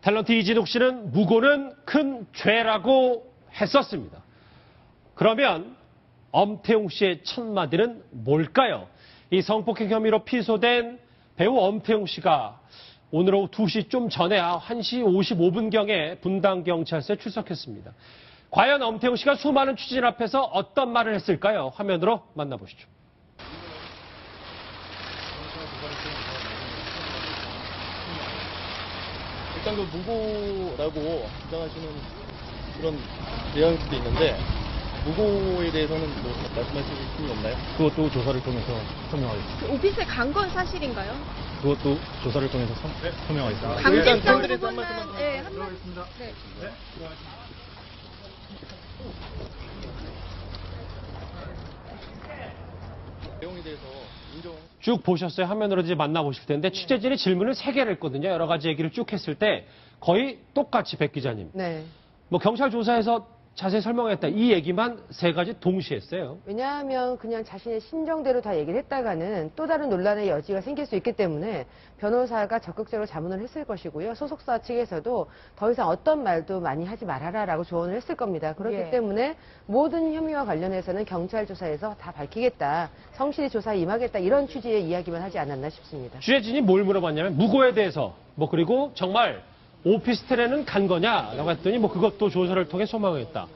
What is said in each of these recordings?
탤런트 이진욱 씨는 무고는 큰 죄라고 했었습니다. 그러면 엄태웅 씨의 첫 마디는 뭘까요? 이 성폭행 혐의로 피소된 배우 엄태웅 씨가 오늘 오후 2시 좀 전에 1시 55분경에 분당경찰서에 출석했습니다. 과연 엄태웅 씨가 수많은 취재진 앞에서 어떤 말을 했을까요? 화면으로 만나보시죠. 일단 그 무고라고 주장하시는 그런 내용일 수도 있는데 무고에 대해서는 뭐 말씀하실 힘이 없나요? 그것도 조사를 통해서 소명하겠습니다. 오피스에 간 건 사실인가요? 그것도 조사를 통해서 소명하겠습니다. 강제성 경찰에서 한 부분만 말씀만 네, 한 번. 네. 내용에 대해서 인정. 쭉 보셨어요. 화면으로 이제 만나보실 텐데 취재진이 질문을 3개를 했거든요. 여러 가지 얘기를 쭉 했을 때 거의 똑같이 백 기자님. 네. 뭐 경찰 조사에서 자세히 설명했다. 이 얘기만 3가지 동시에 했어요. 왜냐하면 그냥 자신의 심정대로 다 얘기를 했다가는 또 다른 논란의 여지가 생길 수 있기 때문에 변호사가 적극적으로 자문을 했을 것이고요. 소속사 측에서도 더 이상 어떤 말도 많이 하지 말아라라고 조언을 했을 겁니다. 그렇기 예. 때문에 모든 혐의와 관련해서는 경찰 조사에서 다 밝히겠다. 성실히 조사에 임하겠다. 이런 취지의 이야기만 하지 않았나 싶습니다. 취재진이 뭘 물어봤냐면 무고에 대해서 뭐 그리고 정말 오피스텔에는 간 거냐라고 했더니 뭐 그것도 조사를 통해 소망했다.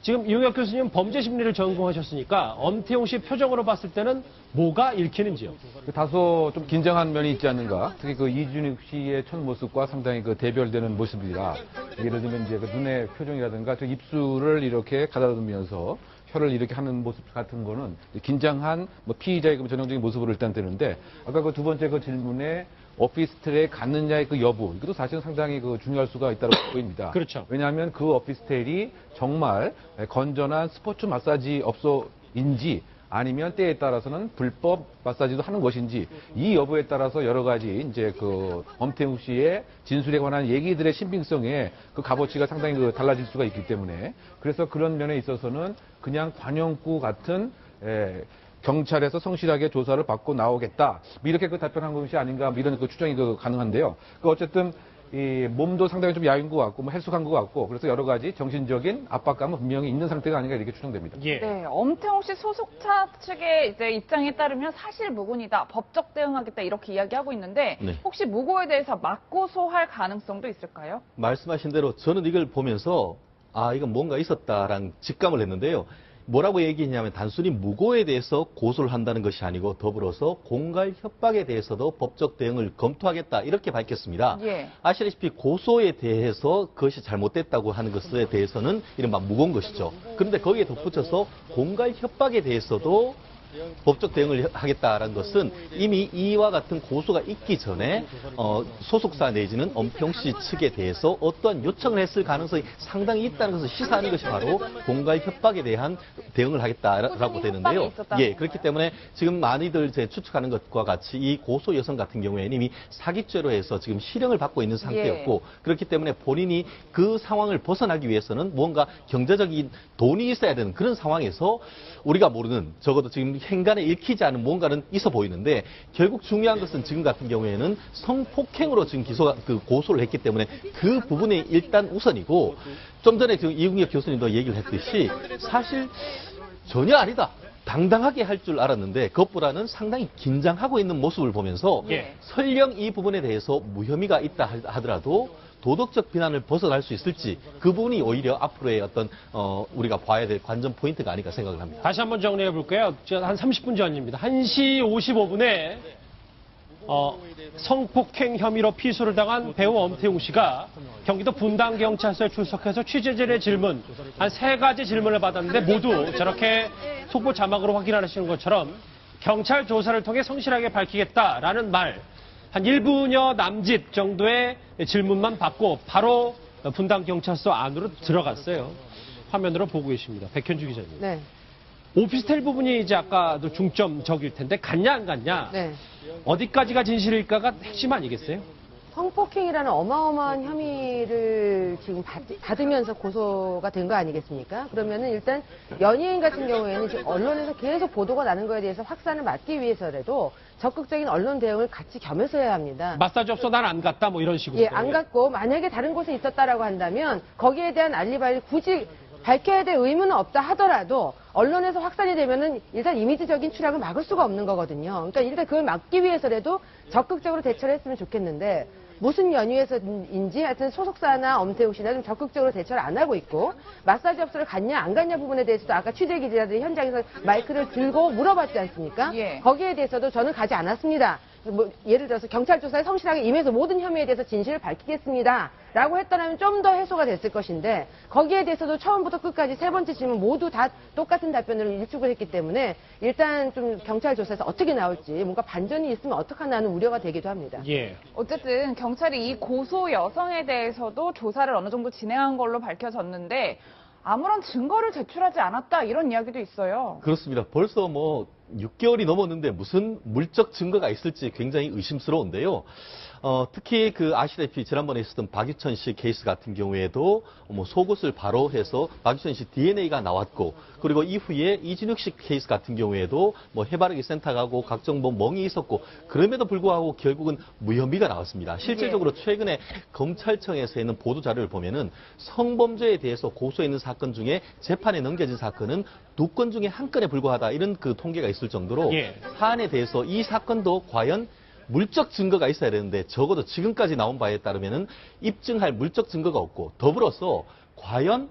지금 이용혁 교수님 범죄 심리를 전공하셨으니까 엄태웅 씨 표정으로 봤을 때는 뭐가 읽히는지요? 다소 좀 긴장한 면이 있지 않는가. 특히 그 이진욱 씨의 첫 모습과 상당히 그 대별되는 모습이라 예를 들면 이제 그 눈의 표정이라든가 저 입술을 이렇게 가다듬으면서 혀를 이렇게 하는 모습 같은 거는 긴장한 뭐 피의자의 그 전형적인 모습으로 일단 되는데 아까 그 두 번째 그 질문에 오피스텔에 갔느냐의 그 여부, 이것도 사실은 상당히 그 중요할 수가 있다고 보입니다. 그렇죠. 왜냐하면 그 오피스텔이 정말 건전한 스포츠 마사지 업소인지 아니면 때에 따라서는 불법 마사지도 하는 것인지 이 여부에 따라서 여러 가지 이제 그 엄태웅 씨의 진술에 관한 얘기들의 신빙성에 그 값어치가 상당히 그 달라질 수가 있기 때문에 그래서 그런 면에 있어서는 그냥 관용구 같은 경찰에서 성실하게 조사를 받고 나오겠다. 이렇게 그 답변한 것이 아닌가 이런 그 추정이 그 가능한데요. 그 어쨌든 이 몸도 상당히 좀 야윈 것 같고 뭐 헬쑥한 것 같고 그래서 여러 가지 정신적인 압박감은 분명히 있는 상태가 아닌가 이렇게 추정됩니다. 예. 네, 엄태웅 씨 소속차 측의 이제 입장에 따르면 사실 무근이다, 법적 대응하겠다 이렇게 이야기하고 있는데 네. 혹시 무고에 대해서 맞고소할 가능성도 있을까요? 말씀하신 대로 저는 이걸 보면서 이건 뭔가 있었다라는 직감을 했는데요. 뭐라고 얘기했냐면 단순히 무고에 대해서 고소를 한다는 것이 아니고 더불어서 공갈 협박에 대해서도 법적 대응을 검토하겠다 이렇게 밝혔습니다. 예. 아시다시피 고소에 대해서 그것이 잘못됐다고 하는 것에 대해서는 이른바 무거운 것이죠. 그런데 거기에 덧붙여서 공갈 협박에 대해서도 법적 대응을 하겠다라는 것은 이미 이와 같은 고소가 있기 전에 소속사 내지는 엄태웅 씨 측에 대해서 어떠한 요청을 했을 가능성이 상당히 있다는 것을 시사하는 것이 바로 공갈 협박에 대한 대응을 하겠다라고 되는데요. 예, 그렇기 때문에 지금 많이들 추측하는 것과 같이 이 고소 여성 같은 경우에는 이미 사기죄로 해서 지금 실형을 받고 있는 상태였고 그렇기 때문에 본인이 그 상황을 벗어나기 위해서는 뭔가 경제적인 돈이 있어야 되는 그런 상황에서 우리가 모르는 적어도 지금 행간에 읽히지 않은 뭔가는 있어 보이는데 결국 중요한 것은 지금 같은 경우에는 성폭행으로 지금 고소를 했기 때문에 그 부분이 일단 우선이고 좀 전에 지금 이웅혁 교수님도 얘기를 했듯이 사실 전혀 아니다. 당당하게 할 줄 알았는데 그것보다는 상당히 긴장하고 있는 모습을 보면서 설령 이 부분에 대해서 무혐의가 있다 하더라도 도덕적 비난을 벗어날 수 있을지 그 부분이 오히려 앞으로의 어떤 우리가 봐야 될 관전 포인트가 아닐까 생각을 합니다. 다시 한번 정리해 볼게요. 한 30분 전입니다. 1시 55분에 성폭행 혐의로 피소를 당한 배우 엄태웅 씨가 경기도 분당경찰서에 출석해서 취재진의 질문, 한 3가지 질문을 받았는데 모두 저렇게 속보 자막으로 확인하시는 것처럼 경찰 조사를 통해 성실하게 밝히겠다라는 말, 한 1분여 남짓 정도의 질문만 받고 바로 분당경찰서 안으로 들어갔어요. 화면으로 보고 계십니다. 백현주 기자님. 네. 오피스텔 부분이 이제 아까도 중점적일 텐데 갔냐 안 갔냐. 네. 어디까지가 진실일까가 핵심 아니겠어요? 성폭행이라는 어마어마한 혐의를 지금 받으면서 고소가 된 거 아니겠습니까? 그러면은 일단 연예인 같은 경우에는 지금 언론에서 계속 보도가 나는 거에 대해서 확산을 막기 위해서라도 적극적인 언론 대응을 같이 겸해서 해야 합니다. 마사지 업소 난 안 갔다 뭐 이런 식으로. 예, 안 갔고 만약에 다른 곳에 있었다라고 한다면 거기에 대한 알리바이를 굳이 밝혀야 될 의무는 없다 하더라도 언론에서 확산이 되면은 일단 이미지적인 추락을 막을 수가 없는 거거든요. 그러니까 일단 그걸 막기 위해서라도 적극적으로 대처를 했으면 좋겠는데 무슨 연유에서인지 하여튼 소속사나 엄태욱 씨나 좀 적극적으로 대처를 안 하고 있고 마사지 업소를 갔냐 안 갔냐 부분에 대해서도 아까 취재 기자들이 현장에서 마이크를 들고 물어봤지 않습니까? 예. 거기에 대해서도 저는 가지 않았습니다. 뭐 예를 들어서 경찰 조사에 성실하게 임해서 모든 혐의에 대해서 진실을 밝히겠습니다. 라고 했더라면 좀 더 해소가 됐을 것인데 거기에 대해서도 처음부터 끝까지 세 번째 질문 모두 다 똑같은 답변으로 일축을 했기 때문에 일단 좀 경찰 조사에서 어떻게 나올지 뭔가 반전이 있으면 어떡하나 하는 우려가 되기도 합니다. 예. 어쨌든 경찰이 이 고소 여성에 대해서도 조사를 어느 정도 진행한 걸로 밝혀졌는데 아무런 증거를 제출하지 않았다 이런 이야기도 있어요. 그렇습니다. 벌써 뭐 6개월이 넘었는데 무슨 물적 증거가 있을지 굉장히 의심스러운데요. 특히 아시다시피 지난번에 있었던 박유천 씨 케이스 같은 경우에도 뭐 속옷을 바로 해서 박유천 씨 DNA가 나왔고, 그리고 이후에 이진욱 씨 케이스 같은 경우에도 뭐 해바라기 센터 가고 각종 뭐 멍이 있었고, 그럼에도 불구하고 결국은 무혐의가 나왔습니다. 실질적으로 최근에 검찰청에서 있는 보도 자료를 보면은 성범죄에 대해서 고소했는 사건 중에 재판에 넘겨진 사건은 2건 중에 1건에 불과하다, 이런 통계가 있을 정도로 예. 사안에 대해서 이 사건도 과연 물적 증거가 있어야 되는데 적어도 지금까지 나온 바에 따르면은 입증할 물적 증거가 없고, 더불어서 과연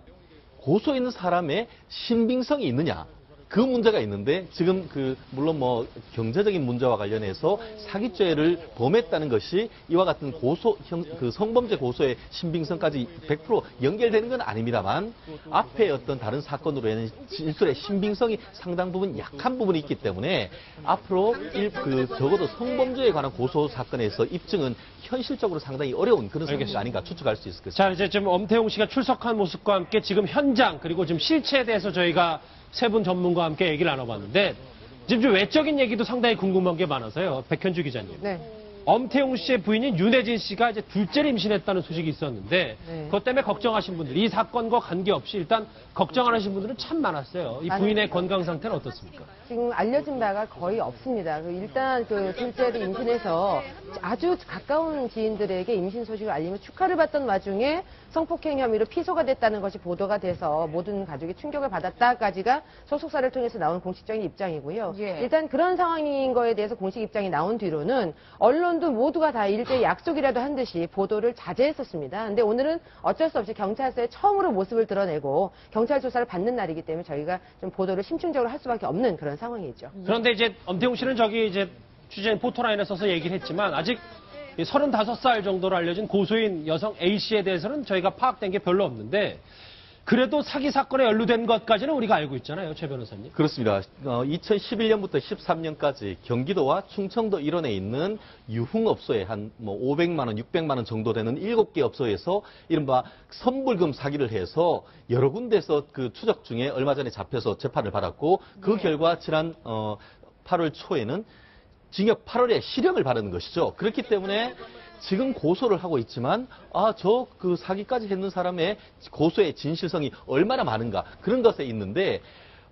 고소있는 사람의 신빙성이 있느냐, 그 문제가 있는데 지금 물론 뭐 경제적인 문제와 관련해서 사기죄를 범했다는 것이 이와 같은 성범죄 고소의 신빙성까지 100% 연결되는 건 아닙니다만 앞에 어떤 다른 사건으로 인한 진술의 신빙성이 상당 부분 약한 부분이 있기 때문에 앞으로 적어도 성범죄에 관한 고소 사건에서 입증은 현실적으로 상당히 어려운 그런 상황이 아닌가 추측할 수 있을 것 같습니다. 자, 이제 지금 엄태웅 씨가 출석한 모습과 함께 지금 현장 그리고 지금 실체에 대해서 저희가 세 분 전문가와 함께 얘기를 나눠봤는데 지금 좀 외적인 얘기도 상당히 궁금한 게 많아서요. 백현주 기자님. 네. 엄태웅 씨의 부인인 윤혜진 씨가 이제 둘째를 임신했다는 소식이 있었는데 네. 그것 때문에 걱정하신 분들, 이 사건과 관계없이 일단 걱정하시는 분들은 참 많았어요. 이 부인의 건강 상태는 어떻습니까? 지금 알려진 바가 거의 없습니다. 일단 둘째를 임신해서 아주 가까운 지인들에게 임신 소식을 알리며 축하를 받던 와중에 성폭행 혐의로 피소가 됐다는 것이 보도가 돼서 모든 가족이 충격을 받았다까지가 소속사를 통해서 나온 공식적인 입장이고요. 예. 일단 그런 상황인 거에 대해서 공식 입장이 나온 뒤로는 언론도 모두가 다 일제히 약속이라도 한 듯이 보도를 자제했었습니다. 근데 오늘은 어쩔 수 없이 경찰서에 처음으로 모습을 드러내고 경찰 조사를 받는 날이기 때문에 저희가 좀 보도를 심층적으로 할 수밖에 없는 그런 상황이죠. 그런데 이제 엄태웅 씨는 저기 이제 취재인 포토라인에 써서 얘기를 했지만 아직 35살 정도로 알려진 고소인 여성 A씨에 대해서는 저희가 파악된 게 별로 없는데 그래도 사기 사건에 연루된 것까지는 우리가 알고 있잖아요, 최 변호사님. 그렇습니다. 2011년부터 13년까지 경기도와 충청도 일원에 있는 유흥업소에 한 500만 원, 600만 원 정도 되는 7개 업소에서 이른바 선불금 사기를 해서 여러 군데서 추적 중에 얼마 전에 잡혀서 재판을 받았고 그 결과 지난 8월 초에는 징역 8월에 실형을 받은 것이죠. 그렇기 때문에 지금 고소를 하고 있지만 사기까지 했는 사람의 고소의 진실성이 얼마나 많은가, 그런 것에 있는데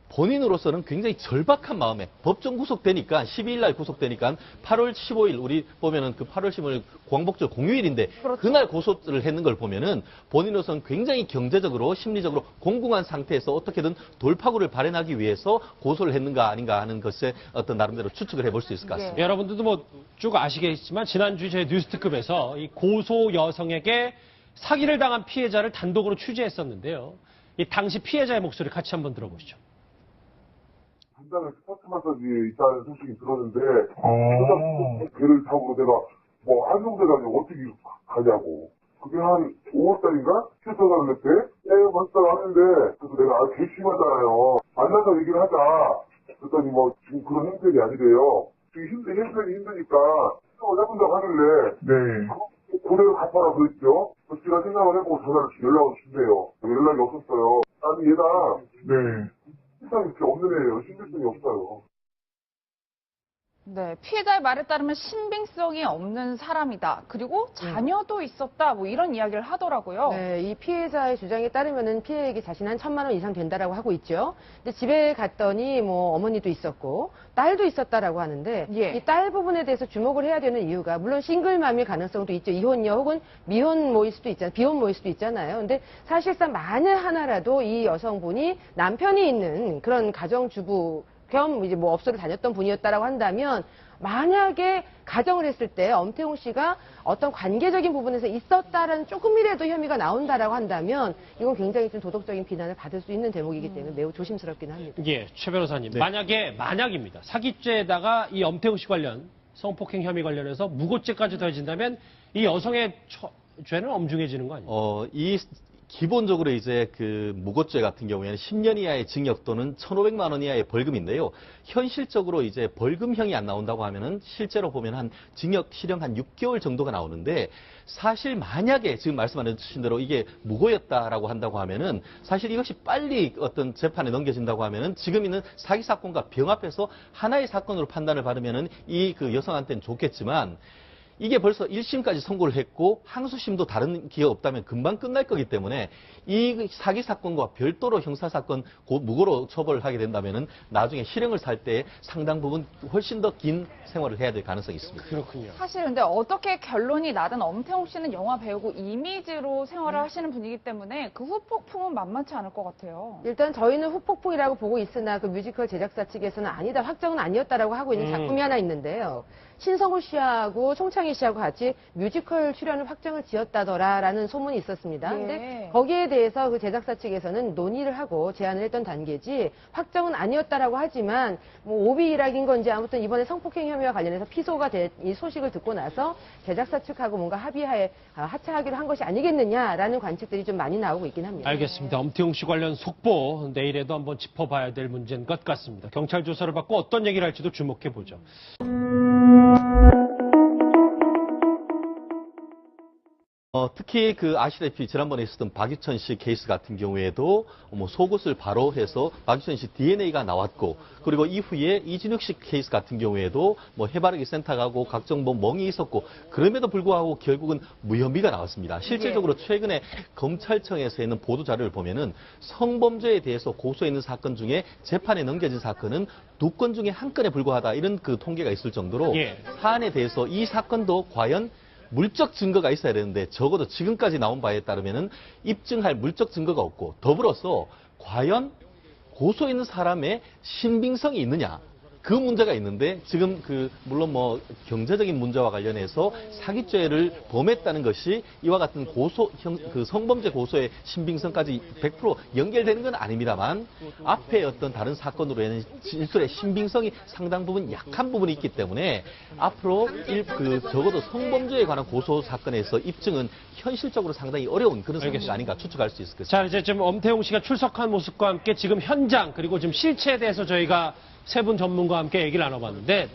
본인으로서는 굉장히 절박한 마음에 법정 구속되니까 12일 날 구속되니까 8월 15일 우리 보면은 8월 15일 광복절 공휴일인데 그렇죠. 그날 고소를 했는 걸 보면은 본인으로서는 굉장히 경제적으로 심리적으로 공공한 상태에서 어떻게든 돌파구를 발현하기 위해서 고소를 했는가 아닌가 하는 것에 어떤 나름대로 추측을 해볼 수 있을 것 같습니다. 여러분들도 뭐 쭉 아시겠지만 지난주 저희 뉴스특급에서 이 고소 여성에게 사기를 당한 피해자를 단독으로 취재했었는데요. 이 당시 피해자의 목소리 같이 한번 들어보시죠. 분당에 스포츠 마사지에 있다는 소식이 들었는데 배를 타고 내가 한정대 가지고 어떻게 가냐고. 그게 한 5월달인가? 휴서를 냈대? 맞다고 하는데 그래서 내가 괘씸하잖아요. 만나서 얘기를 하자. 그랬더니 지금 그런 형편이 아니래요. 지금 형편이 힘드니까 해본다고 하길래 네. 고래를 갚아라 그랬죠. 그래서 제가 생각을 해보고 전화를 연락을 준대요. 연락이 없었어요. 아니 얘가 네. 신빙성이 없는 애예요. 신빙성이 없어요. 네, 피해자의 말에 따르면 신빙성이 없는 사람이다. 그리고 자녀도 있었다. 뭐 이런 이야기를 하더라고요. 네, 이 피해자의 주장에 따르면은 피해액이 자신 한 1,000만 원 이상 된다라고 하고 있죠. 근데 집에 갔더니 뭐 어머니도 있었고 딸도 있었다라고 하는데 예. 이 딸 부분에 대해서 주목을 해야 되는 이유가 물론 싱글맘일 가능성도 있죠. 이혼녀 혹은 미혼모일 수도 있잖아요. 비혼모일 수도 있잖아요. 근데 사실상 만에 하나라도 이 여성분이 남편이 있는 그런 가정주부 겸 이제 뭐 업소를 다녔던 분이었다라고 한다면 만약에 가정을 했을 때 엄태웅 씨가 어떤 관계적인 부분에서 있었다라는 조금이라도 혐의가 나온다라고 한다면 이건 굉장히 좀 도덕적인 비난을 받을 수 있는 대목이기 때문에 매우 조심스럽긴 합니다. 예, 최 변호사님. 만약입니다. 사기죄에다가 이 엄태웅 씨 관련 성폭행 혐의 관련해서 무고죄까지 더해진다면 이 여성의 죄는 엄중해지는 거 아니에요? 기본적으로 이제 그 무고죄 같은 경우에는 10년 이하의 징역 또는 1,500만 원 이하의 벌금인데요. 현실적으로 이제 벌금형이 안 나온다고 하면은 실제로 보면 한 징역 실형 한 6개월 정도가 나오는데 사실 만약에 지금 말씀하신 대로 이게 무고였다라고 한다고 하면은 사실 이것이 빨리 어떤 재판에 넘겨진다고 하면은 지금 있는 사기 사건과 병합해서 하나의 사건으로 판단을 받으면은 이 그 여성한테는 좋겠지만 이게 벌써 1심까지 선고를 했고 항소심도 다른 기회가 없다면 금방 끝날 거기 때문에 이 사기 사건과 별도로 형사 사건 무고로 처벌을 하게 된다면은 나중에 실형을 살 때 상당 부분 훨씬 더 긴 생활을 해야 될 가능성이 있습니다. 그렇군요. 사실 근데 어떻게 결론이 나든 엄태웅 씨는 영화 배우고 이미지로 생활을 하시는 분이기 때문에 그 후폭풍은 만만치 않을 것 같아요. 일단 저희는 후폭풍이라고 보고 있으나 그 뮤지컬 제작사 측에서는 아니다, 확정은 아니었다라고 하고 있는 작품이 하나 있는데요. 신성우 씨하고 송창희 씨하고 같이 뮤지컬 출연을 확정을 지었다더라라는 소문이 있었습니다. 예. 근데 거기에 대해서 그 제작사 측에서는 논의를 하고 제안을 했던 단계지 확정은 아니었다라고 하지만 뭐 오비일학인 건지 아무튼 이번에 성폭행 혐의와 관련해서 피소가 된 이 소식을 듣고 나서 제작사 측하고 뭔가 합의하에 하차하기로 한 것이 아니겠느냐라는 관측들이 좀 많이 나오고 있긴 합니다. 알겠습니다. 엄태웅 씨 관련 속보 내일에도 한번 짚어봐야 될 문제인 것 같습니다. 경찰 조사를 받고 어떤 얘기를 할지도 주목해 보죠. 특히 그 아시다시피 지난번에 있었던 박유천 씨 케이스 같은 경우에도 뭐 속옷을 바로 해서 박유천 씨 DNA가 나왔고 그리고 이후에 이진욱 씨 케이스 같은 경우에도 뭐 해바라기 센터 가고 각종 뭐 멍이 있었고 그럼에도 불구하고 결국은 무혐의가 나왔습니다. 실질적으로 최근에 검찰청에서 있는 보도 자료를 보면은 성범죄에 대해서 고소해 있는 사건 중에 재판에 넘겨진 사건은 2건 중에 1건에 불과하다 이런 그 통계가 있을 정도로 사안에 대해서 이 사건도 과연 물적 증거가 있어야 되는데 적어도 지금까지 나온 바에 따르면은 입증할 물적 증거가 없고 더불어서 과연 고소 있는 사람의 신빙성이 있느냐 그 문제가 있는데 지금 그 물론 뭐 경제적인 문제와 관련해서 사기죄를 범했다는 것이 이와 같은 그 성범죄 고소의 신빙성까지 100% 연결되는 건 아닙니다만 앞에 어떤 다른 사건으로 인한 진술의 신빙성이 상당 부분 약한 부분이 있기 때문에 앞으로 적어도 성범죄에 관한 고소 사건에서 입증은 현실적으로 상당히 어려운 그런 상황이 아닌가 추측할 수 있을 것입니다. 자, 이제 지금 엄태웅 씨가 출석한 모습과 함께 지금 현장 그리고 지금 실체에 대해서 저희가 세 분 전문가와 함께 얘기를 나눠봤는데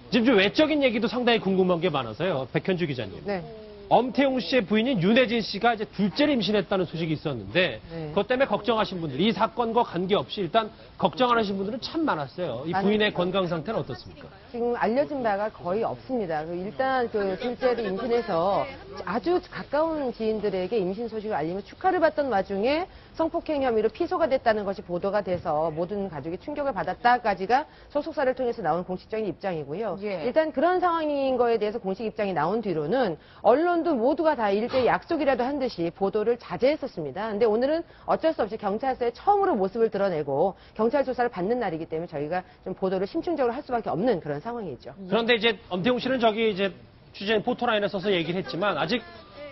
지금 좀 외적인 얘기도 상당히 궁금한 게 많아서요. 백현주 기자님. 네. 엄태웅 씨의 부인인 윤혜진 씨가 이제 둘째를 임신했다는 소식이 있었는데 네. 그것 때문에 걱정하신 분들, 이 사건과 관계없이 일단 걱정 안 하신 분들은 참 많았어요. 이 부인의 건강 상태는 어떻습니까? 지금 알려진 바가 거의 없습니다. 일단 그 둘째를 임신해서 아주 가까운 지인들에게 임신 소식을 알리며 축하를 받던 와중에 성폭행 혐의로 피소가 됐다는 것이 보도가 돼서 모든 가족이 충격을 받았다까지가 소속사를 통해서 나온 공식적인 입장이고요. 일단 그런 상황인 거에 대해서 공식 입장이 나온 뒤로는 언론도 모두가 다 일제히 약속이라도 한 듯이 보도를 자제했었습니다. 근데 오늘은 어쩔 수 없이 경찰서에 처음으로 모습을 드러내고 경찰 조사를 받는 날이기 때문에 저희가 좀 보도를 심층적으로 할 수밖에 없는 그런 상황이죠. 그런데 이제 엄태웅 씨는 저기 이제 취재인 포토라인에 써서 얘기를 했지만 아직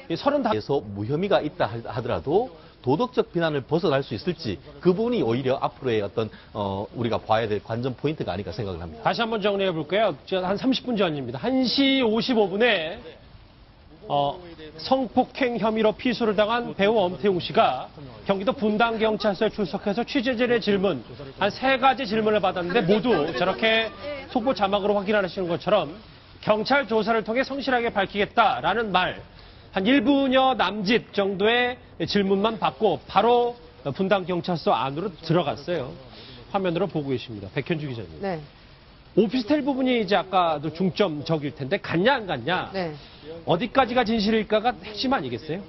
35에서 무혐의가 있다 하더라도 도덕적 비난을 벗어날 수 있을지 그 부분이 오히려 앞으로의 어떤 우리가 봐야 될 관전 포인트가 아닐까 생각을 합니다. 다시 한번 정리해 볼게요. 한 30분 전입니다. 1시 55분에 성폭행 혐의로 피소를 당한 배우 엄태웅 씨가 경기도 분당경찰서에 출석해서 취재진의 질문, 한 3가지 질문을 받았는데 모두 저렇게 속보 자막으로 확인하시는 것처럼 경찰 조사를 통해 성실하게 밝히겠다라는 말, 한 1분여 남짓 정도의 질문만 받고 바로 분당경찰서 안으로 들어갔어요. 화면으로 보고 계십니다. 백현주 기자님. 네. 오피스텔 부분이 이제 아까도 중점적일 텐데 갔냐 안 갔냐 네. 어디까지가 진실일까가 핵심 아니겠어요?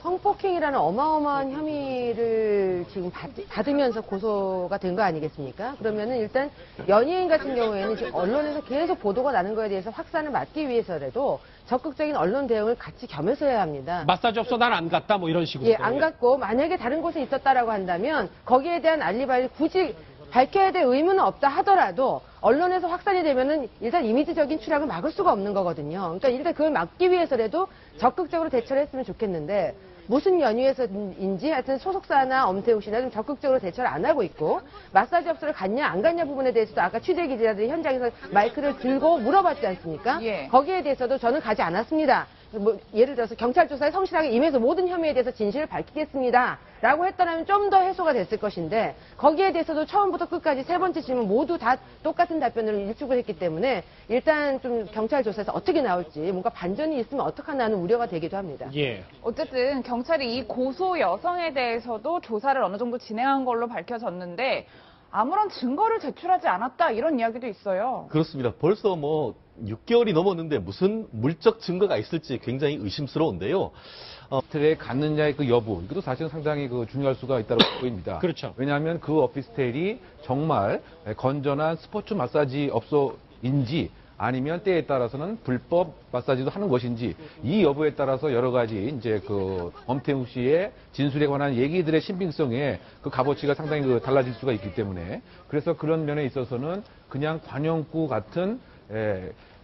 성폭행이라는 어마어마한 혐의를 지금 받으면서 고소가 된 거 아니겠습니까? 그러면은 일단 연예인 같은 경우에는 지금 언론에서 계속 보도가 나는 거에 대해서 확산을 막기 위해서라도 적극적인 언론 대응을 같이 겸해서 해야 합니다. 마사지 업소 난 안 갔다 뭐 이런 식으로. 예, 안 갔고 만약에 다른 곳에 있었다라고 한다면 거기에 대한 알리바이를 굳이 밝혀야 될 의무는 없다 하더라도 언론에서 확산이 되면은 일단 이미지적인 추락을 막을 수가 없는 거거든요. 그러니까 일단 그걸 막기 위해서라도 적극적으로 대처를 했으면 좋겠는데 무슨 연유에서인지 하여튼 소속사나 엄태웅 씨나 좀 적극적으로 대처를 안 하고 있고 마사지 업소를 갔냐 안 갔냐 부분에 대해서도 아까 취재 기자들이 현장에서 마이크를 들고 물어봤지 않습니까? 예. 거기에 대해서도 저는 가지 않았습니다. 뭐 예를 들어서 경찰 조사에 성실하게 임해서 모든 혐의에 대해서 진실을 밝히겠습니다. 라고 했더라면 좀 더 해소가 됐을 것인데 거기에 대해서도 처음부터 끝까지 세 번째 질문 모두 다 똑같은 답변으로 일축을 했기 때문에 일단 좀 경찰 조사에서 어떻게 나올지 뭔가 반전이 있으면 어떡하나 하는 우려가 되기도 합니다. 예. 어쨌든 경찰이 이 고소 여성에 대해서도 조사를 어느 정도 진행한 걸로 밝혀졌는데 아무런 증거를 제출하지 않았다 이런 이야기도 있어요. 그렇습니다. 벌써 뭐 6개월이 넘었는데 무슨 물적 증거가 있을지 굉장히 의심스러운데요. 오피스텔에 갔느냐의 그 여부, 이것도 사실은 상당히 그 중요할 수가 있다고 보입니다. 그렇죠. 왜냐하면 그 오피스텔이 정말 건전한 스포츠 마사지 업소인지 아니면 때에 따라서는 불법 마사지도 하는 것인지 이 여부에 따라서 여러 가지 이제 그 엄태웅 씨의 진술에 관한 얘기들의 신빙성에 그 값어치가 상당히 그 달라질 수가 있기 때문에 그래서 그런 면에 있어서는 그냥 관용구 같은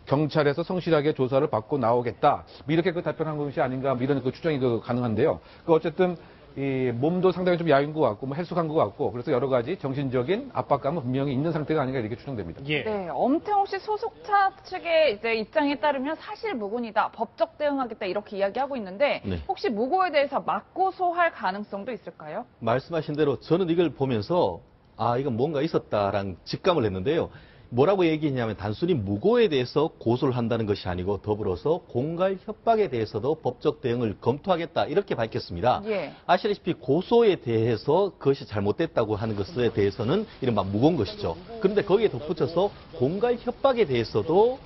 경찰에서 성실하게 조사를 받고 나오겠다. 이렇게 그 답변한 것이 아닌가 뭐 이런 그 추정이 그 가능한데요. 그 어쨌든 이 몸도 상당히 좀 야윈 것 같고 뭐 헬쑥한 것 같고 그래서 여러 가지 정신적인 압박감은 분명히 있는 상태가 아닌가 이렇게 추정됩니다. 예. 네, 엄태웅 씨 소속차 측의 이제 입장에 따르면 사실 무근이다, 법적 대응하겠다 이렇게 이야기하고 있는데 네. 혹시 무고에 대해서 맞고소할 가능성도 있을까요? 말씀하신 대로 저는 이걸 보면서 아, 이건 뭔가 있었다라는 직감을 했는데요. 뭐라고 얘기했냐면 단순히 무고에 대해서 고소를 한다는 것이 아니고 더불어서 공갈 협박에 대해서도 법적 대응을 검토하겠다 이렇게 밝혔습니다. 예. 아시다시피 고소에 대해서 그것이 잘못됐다고 하는 것에 대해서는 이른바 무거운 것이죠. 그런데 거기에 덧붙여서 공갈 협박에 대해서도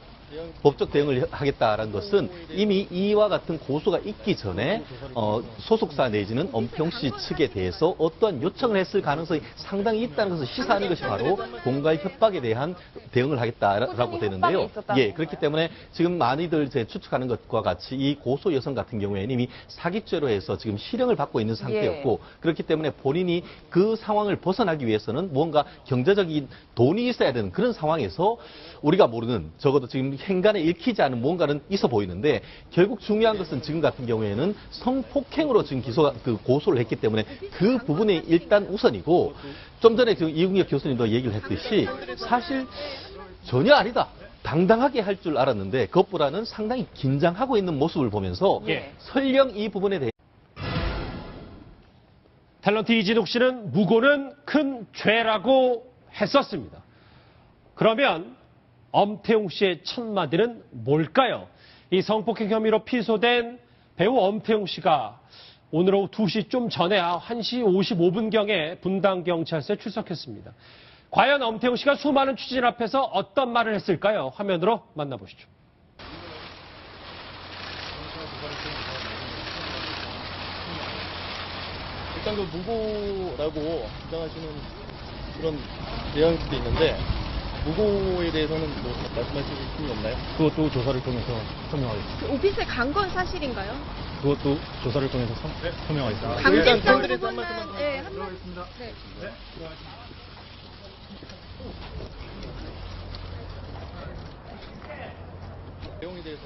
법적 대응을 하겠다라는 것은 이미 이와 같은 고소가 있기 전에 소속사 내지는 엄태웅 씨 측에 대해서 어떠한 요청을 했을 가능성이 상당히 있다는 것을 시사하는 것이 바로 공갈 협박에 대한 대응을 하겠다라고 되는데요. 예, 그렇기 때문에 지금 많이들 이제 추측하는 것과 같이 이 고소 여성 같은 경우에는 이미 사기죄로 해서 지금 실형을 받고 있는 상태였고 그렇기 때문에 본인이 그 상황을 벗어나기 위해서는 뭔가 경제적인 돈이 있어야 되는 그런 상황에서 우리가 모르는 적어도 지금 행간에 읽히지 않은 뭔가는 있어 보이는데 결국 중요한 것은 지금 같은 경우에는 성폭행으로 지금 고소를 했기 때문에 그 부분이 일단 우선이고 좀 전에 지금 이웅혁 교수님도 얘기를 했듯이 사실 전혀 아니다. 당당하게 할 줄 알았는데 그것보다는 상당히 긴장하고 있는 모습을 보면서 예. 설령 이 부분에 대해 탤런트 이진욱 씨는 무고는 큰 죄라고 했었습니다. 그러면 엄태웅 씨의 첫 마디는 뭘까요? 이 성폭행 혐의로 피소된 배우 엄태웅 씨가 오늘 오후 2시 좀 전에 1시 55분경에 분당경찰서에 출석했습니다. 과연 엄태웅 씨가 수많은 취재진 앞에서 어떤 말을 했을까요? 화면으로 만나보시죠. 일단 그 무고라고 주장하시는 그런 내용일 수도 있는데 무고에 대해서는 뭐 말씀하실 수 없나요? 그것도 조사를 통해서 설명하겠습니다. 그 오피스에 간 건 사실인가요? 그것도 조사를 통해서 설명하겠습니다. 강제성 팬들에서 한 부분은 말씀만 네, 한 말. 네. 내용에 대해서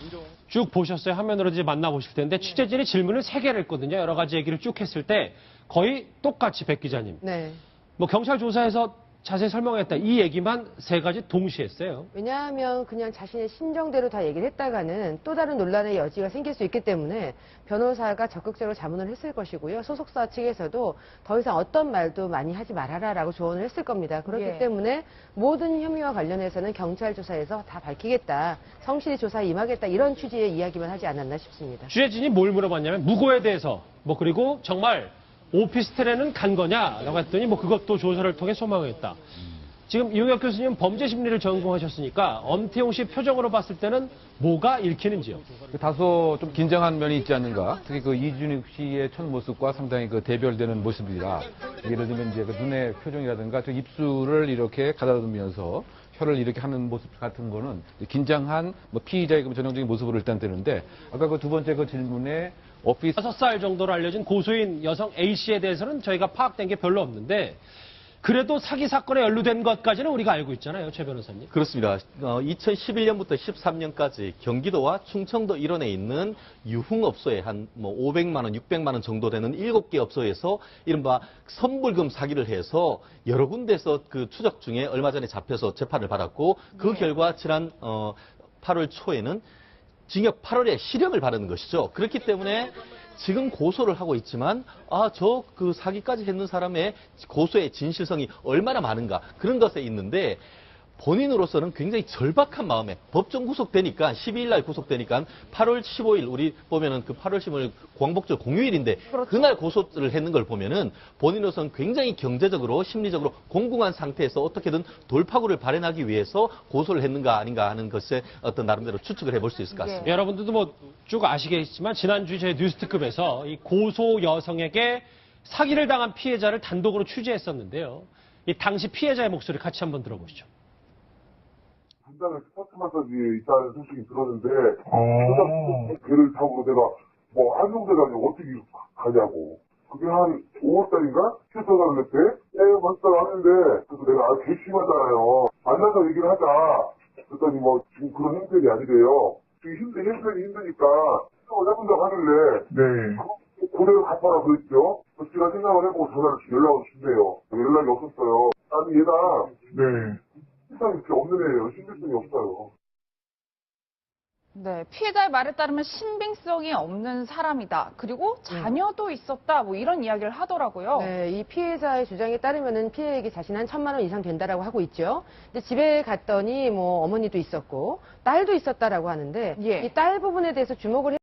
인정. 쭉 보셨어요. 화면으로 이제 만나보실 텐데 취재진이 질문을 3개를 했거든요. 여러 가지 얘기를 쭉 했을 때 거의 똑같이 백 기자님. 네. 뭐 경찰 조사에서 자세히 설명했다. 이 얘기만 3가지 동시에 했어요. 왜냐하면 그냥 자신의 심정대로 다 얘기를 했다가는 또 다른 논란의 여지가 생길 수 있기 때문에 변호사가 적극적으로 자문을 했을 것이고요. 소속사 측에서도 더 이상 어떤 말도 많이 하지 말아라라고 조언을 했을 겁니다. 그렇기 예. 때문에 모든 혐의와 관련해서는 경찰 조사에서 다 밝히겠다. 성실히 조사에 임하겠다. 이런 취지의 이야기만 하지 않았나 싶습니다. 취재진이 뭘 물어봤냐면 무고에 대해서 그리고 정말 오피스텔에는 간 거냐라고 했더니 그것도 조사를 통해 소망했다. 지금 이용혁 교수님 범죄 심리를 전공하셨으니까 엄태웅 씨 표정으로 봤을 때는 뭐가 읽히는지요? 다소 좀 긴장한 면이 있지 않는가. 특히 그 이준익 씨의 첫 모습과 상당히 그 대별되는 모습이라. 예를 들면 이제 그 눈의 표정이라든가 저 입술을 이렇게 가다듬으면서 혀를 이렇게 하는 모습 같은 거는 긴장한 뭐 피의자의 그 전형적인 모습으로 일단 되는데 아까 그 두 번째 그 질문에 오피스 5살 정도로 알려진 고소인 여성 A씨에 대해서는 저희가 파악된 게 별로 없는데 그래도 사기 사건에 연루된 것까지는 우리가 알고 있잖아요, 최 변호사님. 그렇습니다. 2011년부터 13년까지 경기도와 충청도 일원에 있는 유흥업소에 한 뭐 500만 원, 600만 원 정도 되는 7개 업소에서 이른바 선불금 사기를 해서 여러 군데서 그 추적 중에 얼마 전에 잡혀서 재판을 받았고 그 결과 지난 8월 초에는 징역 8월에 실형을 받은 것이죠. 그렇기 때문에 지금 고소를 하고 있지만 저 그 사기까지 했는 사람의 고소의 진실성이 얼마나 많은가 그런 것에 있는데 본인으로서는 굉장히 절박한 마음에 법정 구속되니까 12일 날 구속되니까 8월 15일 우리 보면은 그 8월 15일 광복절 공휴일인데 그렇죠. 그날 고소를 했는 걸 보면은 본인으로서는 굉장히 경제적으로 심리적으로 공공한 상태에서 어떻게든 돌파구를 발현하기 위해서 고소를 했는가 아닌가 하는 것에 어떤 나름대로 추측을 해볼 수 있을 것 같습니다. 여러분들도 뭐 쭉 아시겠지만 지난주 저희 뉴스특급에서 이 고소 여성에게 사기를 당한 피해자를 단독으로 취재했었는데요. 이 당시 피해자의 목소리 같이 한번 들어보시죠. 분당에 스포츠 마사지에 있다는 소식이 들었는데 배를 타고 내가 뭐 한용대장에 어떻게 가냐고. 그게 한 5월달인가? 휴서가 그랬대? 맞다 하는데 그래서 내가 괘씸하잖아요. 만나서 얘기를 하자. 그랬더니 뭐 지금 그런 형편이 아니래요. 지금 형편이 힘드니까 생각을 해본다고 하길래 고래를 갚아라 그랬죠. 그래서 제가 생각을 해보고 연락을 준대요. 연락이 없었어요. 아니 얘가 신상이 그렇게 없는 애예요. 신빙성이 없어요. 네, 피해자의 말에 따르면 신빙성이 없는 사람이다. 그리고 자녀도 있었다. 뭐 이런 이야기를 하더라고요. 네, 이 피해자의 주장에 따르면은 피해액이 자신 한 1,000만 원 이상 된다라고 하고 있죠. 근데 집에 갔더니 뭐 어머니도 있었고 딸도 있었다라고 하는데 예. 이 딸 부분에 대해서 주목을